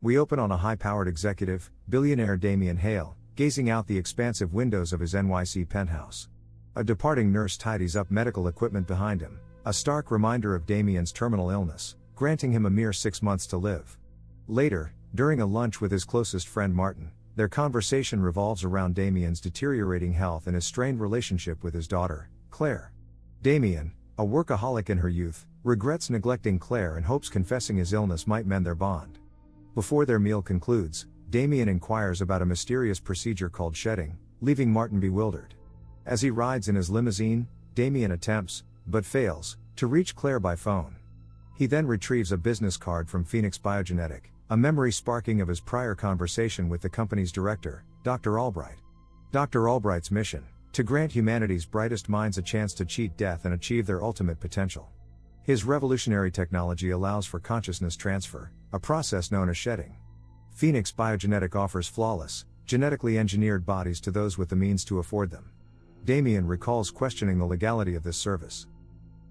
We open on a high-powered executive, billionaire Damien Hale, gazing out the expansive windows of his NYC penthouse. A departing nurse tidies up medical equipment behind him, a stark reminder of Damien's terminal illness, granting him a mere 6 months to live. Later, during a lunch with his closest friend Martin, their conversation revolves around Damien's deteriorating health and his strained relationship with his daughter, Claire. Damien, a workaholic in her youth, regrets neglecting Claire and hopes confessing his illness might mend their bond. Before their meal concludes, Damien inquires about a mysterious procedure called shedding, leaving Martin bewildered. As he rides in his limousine, Damien attempts, but fails, to reach Claire by phone. He then retrieves a business card from Phoenix Biogenetic, a memory sparking of his prior conversation with the company's director, Dr. Albright. Dr. Albright's mission: to grant humanity's brightest minds a chance to cheat death and achieve their ultimate potential. His revolutionary technology allows for consciousness transfer, a process known as shedding. Phoenix Biogenetic offers flawless, genetically engineered bodies to those with the means to afford them. Damien recalls questioning the legality of this service.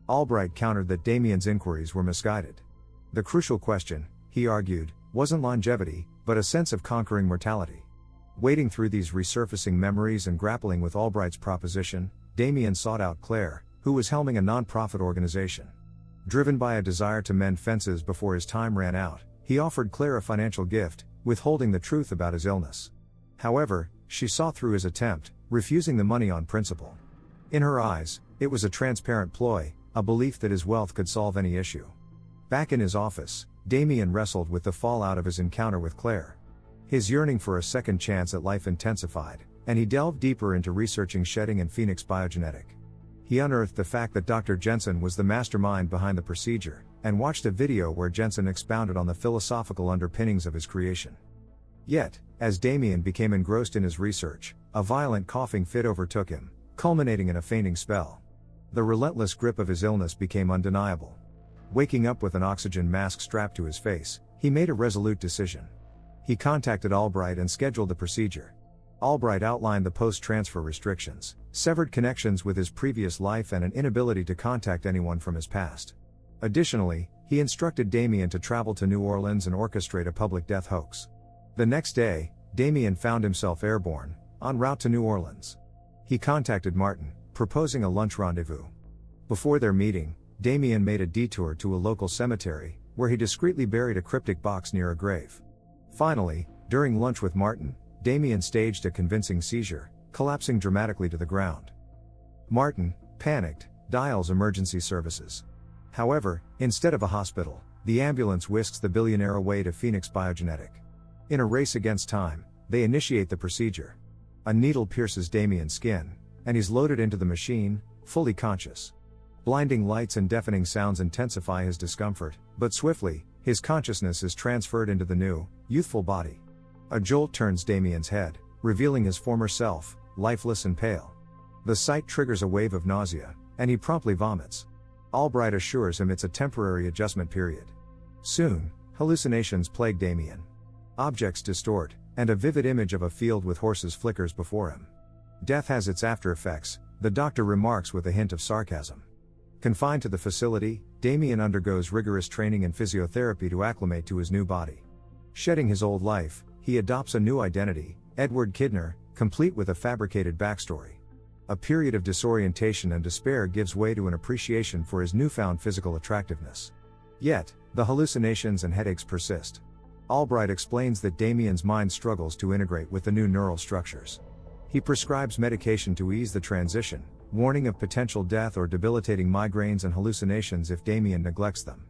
Albright countered that Damien's inquiries were misguided. The crucial question, he argued, wasn't longevity, but a sense of conquering mortality. Wading through these resurfacing memories and grappling with Albright's proposition, Damien sought out Claire, who was helming a non-profit organization. Driven by a desire to mend fences before his time ran out, he offered Claire a financial gift, withholding the truth about his illness. However, she saw through his attempt, refusing the money on principle. In her eyes, it was a transparent ploy, a belief that his wealth could solve any issue. Back in his office, Damien wrestled with the fallout of his encounter with Claire. His yearning for a second chance at life intensified, and he delved deeper into researching shedding and Phoenix Biogenetic. He unearthed the fact that Dr. Jensen was the mastermind behind the procedure, and watched a video where Jensen expounded on the philosophical underpinnings of his creation. Yet, as Damien became engrossed in his research, a violent coughing fit overtook him, culminating in a fainting spell. The relentless grip of his illness became undeniable. Waking up with an oxygen mask strapped to his face, he made a resolute decision. He contacted Albright and scheduled the procedure. Albright outlined the post-transfer restrictions, severed connections with his previous life and an inability to contact anyone from his past. Additionally, he instructed Damien to travel to New Orleans and orchestrate a public death hoax. The next day, Damien found himself airborne, en route to New Orleans. He contacted Martin, proposing a lunch rendezvous. Before their meeting, Damien made a detour to a local cemetery, where he discreetly buried a cryptic box near a grave. Finally, during lunch with Martin, Damien staged a convincing seizure, collapsing dramatically to the ground. Martin, panicked, dials emergency services. However, instead of a hospital, the ambulance whisks the billionaire away to Phoenix Biogenetic. In a race against time, they initiate the procedure. A needle pierces Damien's skin, and he's loaded into the machine, fully conscious. Blinding lights and deafening sounds intensify his discomfort, but swiftly, his consciousness is transferred into the new, youthful body. A jolt turns Damien's head, revealing his former self, lifeless and pale. The sight triggers a wave of nausea, and he promptly vomits. Albright assures him it's a temporary adjustment period. Soon, hallucinations plague Damien. Objects distort, and a vivid image of a field with horses flickers before him. Death has its after effects, the doctor remarks with a hint of sarcasm. Confined to the facility, Damien undergoes rigorous training and physiotherapy to acclimate to his new body. Shedding his old life, he adopts a new identity, Edward Kidner, complete with a fabricated backstory. A period of disorientation and despair gives way to an appreciation for his newfound physical attractiveness. Yet, the hallucinations and headaches persist. Albright explains that Damien's mind struggles to integrate with the new neural structures. He prescribes medication to ease the transition, warning of potential death or debilitating migraines and hallucinations if Damien neglects them.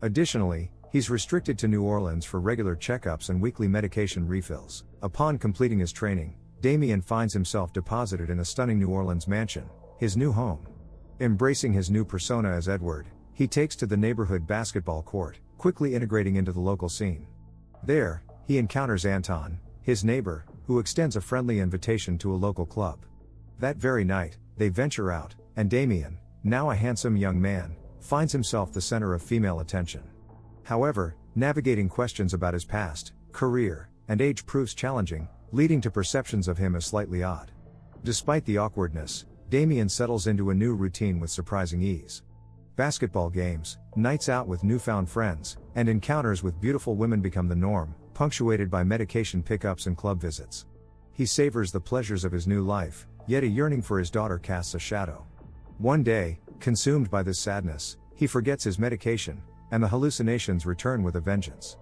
Additionally, he's restricted to New Orleans for regular checkups and weekly medication refills. Upon completing his training, Damien finds himself deposited in a stunning New Orleans mansion, his new home. Embracing his new persona as Edward, he takes to the neighborhood basketball court, quickly integrating into the local scene. There, he encounters Anton, his neighbor, who extends a friendly invitation to a local club. That very night, they venture out, and Damien, now a handsome young man, finds himself the center of female attention. However, navigating questions about his past, career, and age proves challenging, leading to perceptions of him as slightly odd. Despite the awkwardness, Damien settles into a new routine with surprising ease. Basketball games, nights out with newfound friends, and encounters with beautiful women become the norm, punctuated by medication pickups and club visits. He savors the pleasures of his new life, yet a yearning for his daughter casts a shadow. One day, consumed by this sadness, he forgets his medication, and the hallucinations return with a vengeance.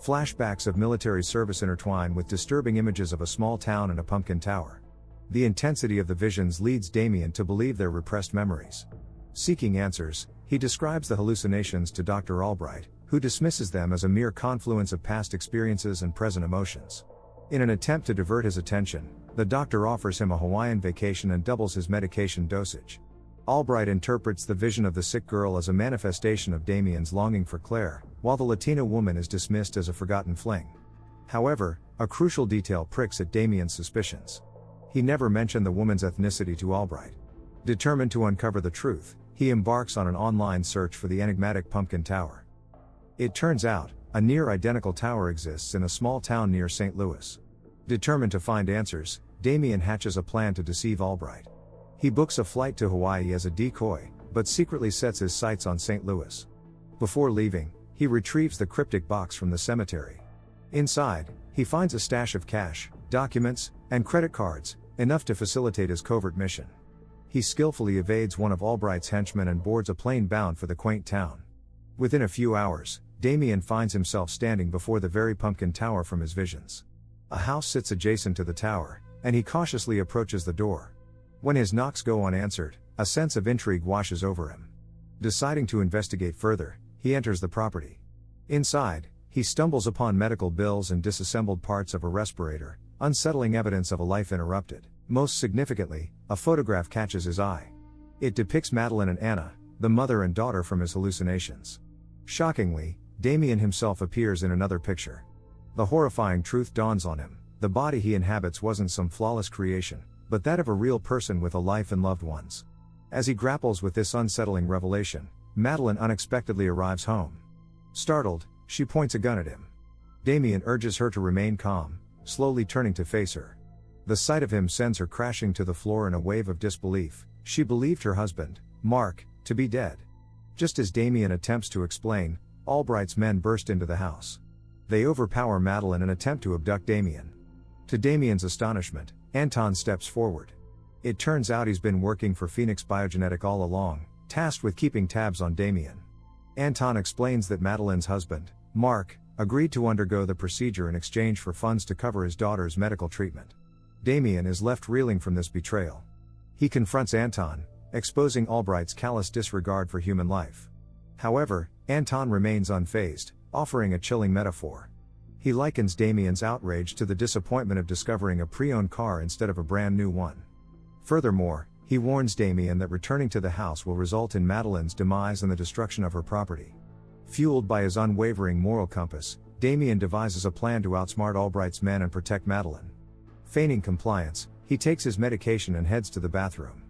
Flashbacks of military service intertwine with disturbing images of a small town and a pumpkin tower. The intensity of the visions leads Damien to believe they're repressed memories. Seeking answers, he describes the hallucinations to Dr. Albright, who dismisses them as a mere confluence of past experiences and present emotions. In an attempt to divert his attention, the doctor offers him a Hawaiian vacation and doubles his medication dosage. Albright interprets the vision of the sick girl as a manifestation of Damien's longing for Claire, while the Latina woman is dismissed as a forgotten fling. However, a crucial detail pricks at Damien's suspicions. He never mentioned the woman's ethnicity to Albright. Determined to uncover the truth, he embarks on an online search for the enigmatic Pumpkin Tower. It turns out, a near-identical tower exists in a small town near St. Louis. Determined to find answers, Damien hatches a plan to deceive Albright. He books a flight to Hawaii as a decoy, but secretly sets his sights on St. Louis. Before leaving, he retrieves the cryptic box from the cemetery. Inside, he finds a stash of cash, documents, and credit cards, enough to facilitate his covert mission. He skillfully evades one of Albright's henchmen and boards a plane bound for the quaint town. Within a few hours, Damien finds himself standing before the very Pumpkin Tower from his visions. A house sits adjacent to the tower, and he cautiously approaches the door. When his knocks go unanswered, a sense of intrigue washes over him. Deciding to investigate further, he enters the property. Inside, he stumbles upon medical bills and disassembled parts of a respirator, unsettling evidence of a life interrupted. Most significantly, a photograph catches his eye. It depicts Madeline and Anna, the mother and daughter from his hallucinations. Shockingly, Damien himself appears in another picture. The horrifying truth dawns on him: the body he inhabits wasn't some flawless creation, but that of a real person with a life and loved ones. As he grapples with this unsettling revelation, Madeline unexpectedly arrives home. Startled, she points a gun at him. Damien urges her to remain calm, slowly turning to face her. The sight of him sends her crashing to the floor in a wave of disbelief. She believed her husband, Mark, to be dead. Just as Damien attempts to explain, Albright's men burst into the house. They overpower Madeline and attempt to abduct Damien. To Damien's astonishment, Anton steps forward. It turns out he's been working for Phoenix Biogenetic all along, tasked with keeping tabs on Damien. Anton explains that Madeline's husband, Mark, agreed to undergo the procedure in exchange for funds to cover his daughter's medical treatment. Damien is left reeling from this betrayal. He confronts Anton, exposing Albright's callous disregard for human life. However, Anton remains unfazed, offering a chilling metaphor. He likens Damien's outrage to the disappointment of discovering a pre-owned car instead of a brand new one. Furthermore, he warns Damien that returning to the house will result in Madeline's demise and the destruction of her property. Fueled by his unwavering moral compass, Damien devises a plan to outsmart Albright's men and protect Madeline. Feigning compliance, he takes his medication and heads to the bathroom.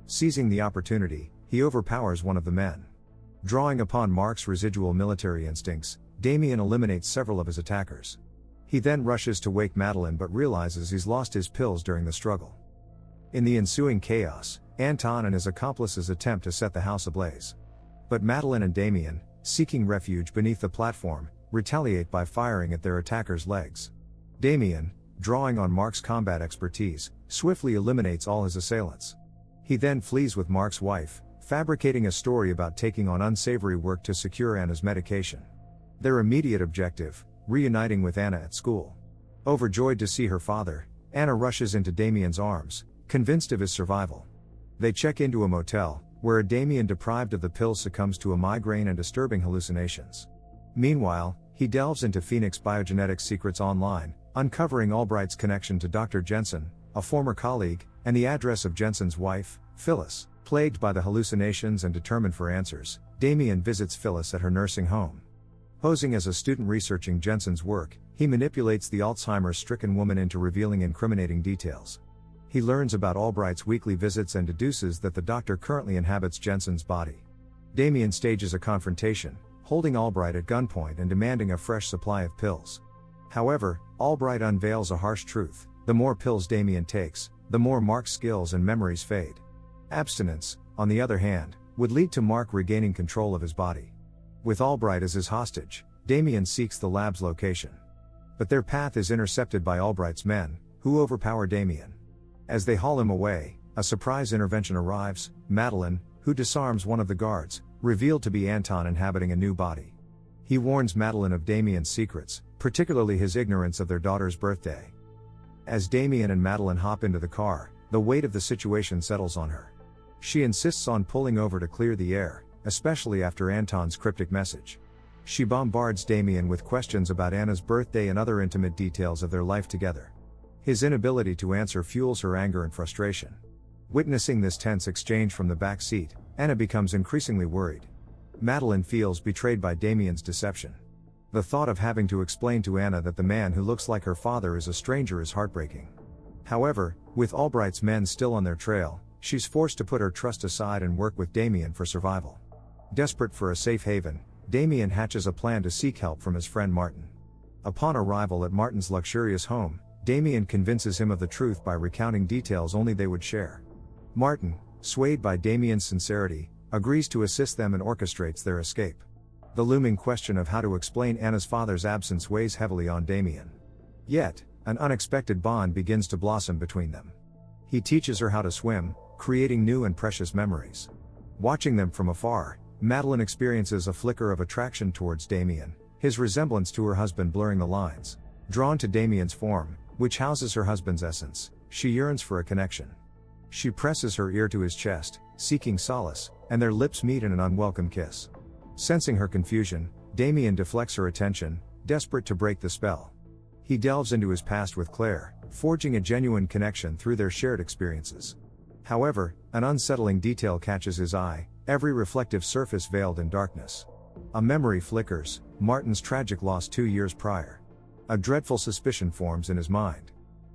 Seizing the opportunity, he overpowers one of the men. Drawing upon Mark's residual military instincts, Damien eliminates several of his attackers. He then rushes to wake Madeline but realizes he's lost his pills during the struggle. In the ensuing chaos, Anton and his accomplices attempt to set the house ablaze. But Madeline and Damien, seeking refuge beneath the platform, retaliate by firing at their attackers' legs. Damien, drawing on Mark's combat expertise, swiftly eliminates all his assailants. He then flees with Mark's wife, fabricating a story about taking on unsavory work to secure Anna's medication. Their immediate objective: reuniting with Anna at school. Overjoyed to see her father, Anna rushes into Damien's arms, convinced of his survival. They check into a motel, where Damien, deprived of the pills, succumbs to a migraine and disturbing hallucinations. Meanwhile, he delves into Phoenix Biogenetics' secrets online, uncovering Albright's connection to Dr. Jensen, a former colleague, and the address of Jensen's wife, Phyllis. Plagued by the hallucinations and determined for answers, Damien visits Phyllis at her nursing home. Posing as a student researching Jensen's work, he manipulates the Alzheimer's-stricken woman into revealing incriminating details. He learns about Albright's weekly visits and deduces that the doctor currently inhabits Jensen's body. Damien stages a confrontation, holding Albright at gunpoint and demanding a fresh supply of pills. However, Albright unveils a harsh truth: the more pills Damien takes, the more Mark's skills and memories fade. Abstinence, on the other hand, would lead to Mark regaining control of his body. With Albright as his hostage, Damien seeks the lab's location. But their path is intercepted by Albright's men, who overpower Damien. As they haul him away, a surprise intervention arrives. Madeline, who disarms one of the guards, revealed to be Anton inhabiting a new body. He warns Madeline of Damien's secrets, particularly his ignorance of their daughter's birthday. As Damien and Madeline hop into the car, the weight of the situation settles on her. She insists on pulling over to clear the air, especially after Anton's cryptic message. She bombards Damien with questions about Anna's birthday and other intimate details of their life together. His inability to answer fuels her anger and frustration. Witnessing this tense exchange from the back seat, Anna becomes increasingly worried. Madeline feels betrayed by Damien's deception. The thought of having to explain to Anna that the man who looks like her father is a stranger is heartbreaking. However, with Albright's men still on their trail, she's forced to put her trust aside and work with Damien for survival. Desperate for a safe haven, Damien hatches a plan to seek help from his friend Martin. Upon arrival at Martin's luxurious home, Damien convinces him of the truth by recounting details only they would share. Martin, swayed by Damien's sincerity, agrees to assist them and orchestrates their escape. The looming question of how to explain Anna's father's absence weighs heavily on Damien. Yet, an unexpected bond begins to blossom between them. He teaches her how to swim, creating new and precious memories. Watching them from afar, Madeline experiences a flicker of attraction towards Damien, his resemblance to her husband blurring the lines. Drawn to Damien's form, which houses her husband's essence, she yearns for a connection. She presses her ear to his chest, seeking solace, and their lips meet in an unwelcome kiss. Sensing her confusion, Damien deflects her attention, desperate to break the spell. He delves into his past with Claire, forging a genuine connection through their shared experiences. However, an unsettling detail catches his eye, every reflective surface veiled in darkness. A memory flickers, Martin's tragic loss 2 years prior. A dreadful suspicion forms in his mind.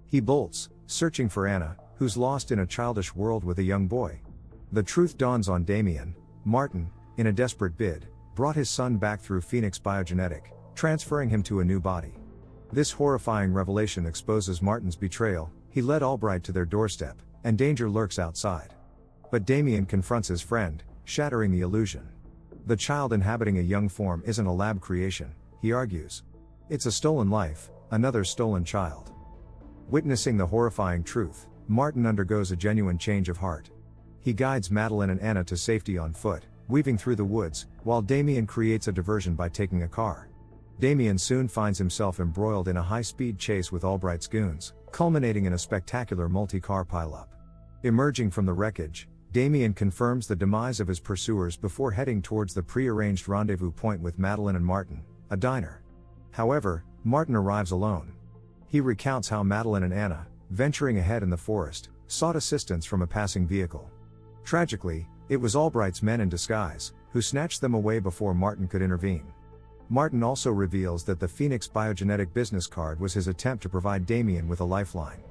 He bolts, searching for Anna, who's lost in a childish world with a young boy. The truth dawns on Damien. Martin, in a desperate bid, brought his son back through Phoenix Biogenetic, transferring him to a new body. This horrifying revelation exposes Martin's betrayal. He led Albright to their doorstep, and danger lurks outside. But Damien confronts his friend, shattering the illusion. The child inhabiting a young form isn't a lab creation, he argues. It's a stolen life, another stolen child. Witnessing the horrifying truth, Martin undergoes a genuine change of heart. He guides Madeline and Anna to safety on foot, weaving through the woods, while Damien creates a diversion by taking a car. Damien soon finds himself embroiled in a high-speed chase with Albright's goons, culminating in a spectacular multi-car pileup. Emerging from the wreckage, Damien confirms the demise of his pursuers before heading towards the pre-arranged rendezvous point with Madeline and Martin, a diner. However, Martin arrives alone. He recounts how Madeline and Anna, venturing ahead in the forest, sought assistance from a passing vehicle. Tragically, it was Albright's men in disguise, who snatched them away before Martin could intervene. Martin also reveals that the Phoenix Biogenetic business card was his attempt to provide Damien with a lifeline.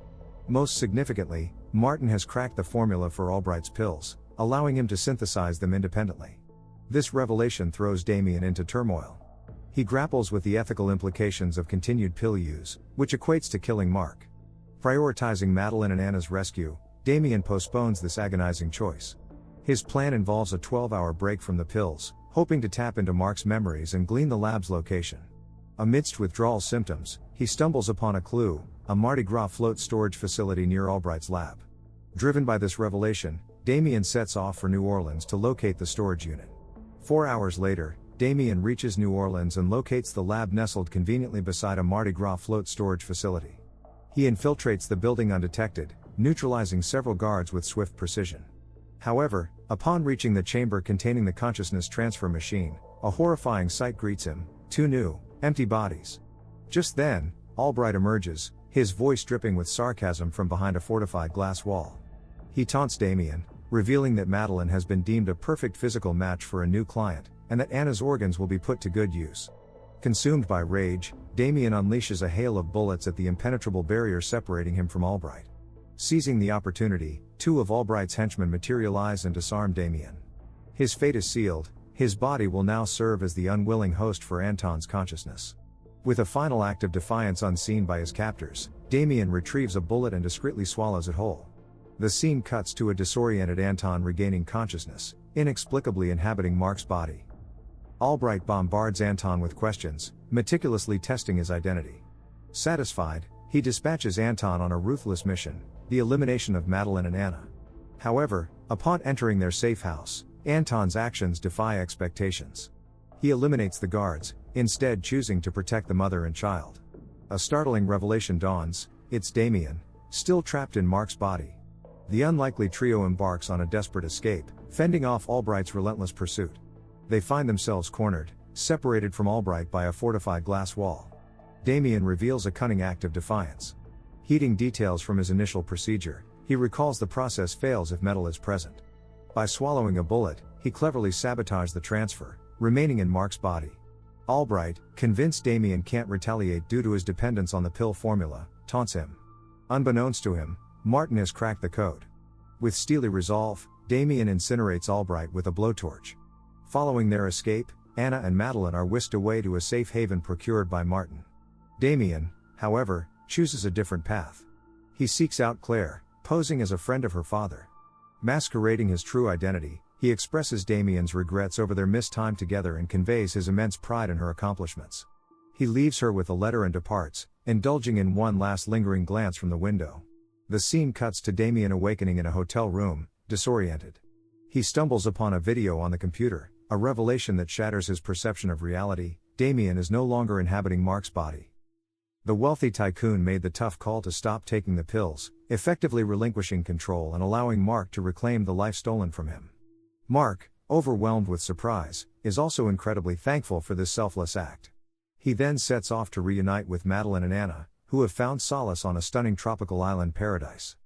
Most significantly, Martin has cracked the formula for Albright's pills, allowing him to synthesize them independently. This revelation throws Damien into turmoil. He grapples with the ethical implications of continued pill use, which equates to killing Mark. Prioritizing Madeline and Anna's rescue, Damien postpones this agonizing choice. His plan involves a 12-hour break from the pills, hoping to tap into Mark's memories and glean the lab's location. Amidst withdrawal symptoms, he stumbles upon a clue, a Mardi Gras float storage facility near Albright's lab. Driven by this revelation, Damien sets off for New Orleans to locate the storage unit. 4 hours later, Damien reaches New Orleans and locates the lab nestled conveniently beside a Mardi Gras float storage facility. He infiltrates the building undetected, neutralizing several guards with swift precision. However, upon reaching the chamber containing the consciousness transfer machine, a horrifying sight greets him: 2 new, empty bodies. Just then, Albright emerges, his voice dripping with sarcasm from behind a fortified glass wall. He taunts Damien, revealing that Madeline has been deemed a perfect physical match for a new client, and that Anna's organs will be put to good use. Consumed by rage, Damien unleashes a hail of bullets at the impenetrable barrier separating him from Albright. Seizing the opportunity, 2 of Albright's henchmen materialize and disarm Damien. His fate is sealed. His body will now serve as the unwilling host for Anton's consciousness. With a final act of defiance unseen by his captors, Damien retrieves a bullet and discreetly swallows it whole. The scene cuts to a disoriented Anton regaining consciousness, inexplicably inhabiting Mark's body. Albright bombards Anton with questions, meticulously testing his identity. Satisfied, he dispatches Anton on a ruthless mission, the elimination of Madeline and Anna. However, upon entering their safe house, Anton's actions defy expectations. He eliminates the guards, instead choosing to protect the mother and child. A startling revelation dawns: it's Damien, still trapped in Mark's body. The unlikely trio embarks on a desperate escape, fending off Albright's relentless pursuit. They find themselves cornered, separated from Albright by a fortified glass wall. Damien reveals a cunning act of defiance. Heeding details from his initial procedure, he recalls the process fails if metal is present. By swallowing a bullet, he cleverly sabotaged the transfer, remaining in Mark's body. Albright, convinced Damien can't retaliate due to his dependence on the pill formula, taunts him. Unbeknownst to him, Martin has cracked the code. With steely resolve, Damien incinerates Albright with a blowtorch. Following their escape, Anna and Madeline are whisked away to a safe haven procured by Martin. Damien, however, chooses a different path. He seeks out Claire, posing as a friend of her father. Masquerading his true identity, he expresses Damien's regrets over their missed time together and conveys his immense pride in her accomplishments. He leaves her with a letter and departs, indulging in one last lingering glance from the window. The scene cuts to Damien awakening in a hotel room, disoriented. He stumbles upon a video on the computer, a revelation that shatters his perception of reality. Damien is no longer inhabiting Mark's body. The wealthy tycoon made the tough call to stop taking the pills, effectively relinquishing control and allowing Mark to reclaim the life stolen from him. Mark, overwhelmed with surprise, is also incredibly thankful for this selfless act. He then sets off to reunite with Madeline and Anna, who have found solace on a stunning tropical island paradise.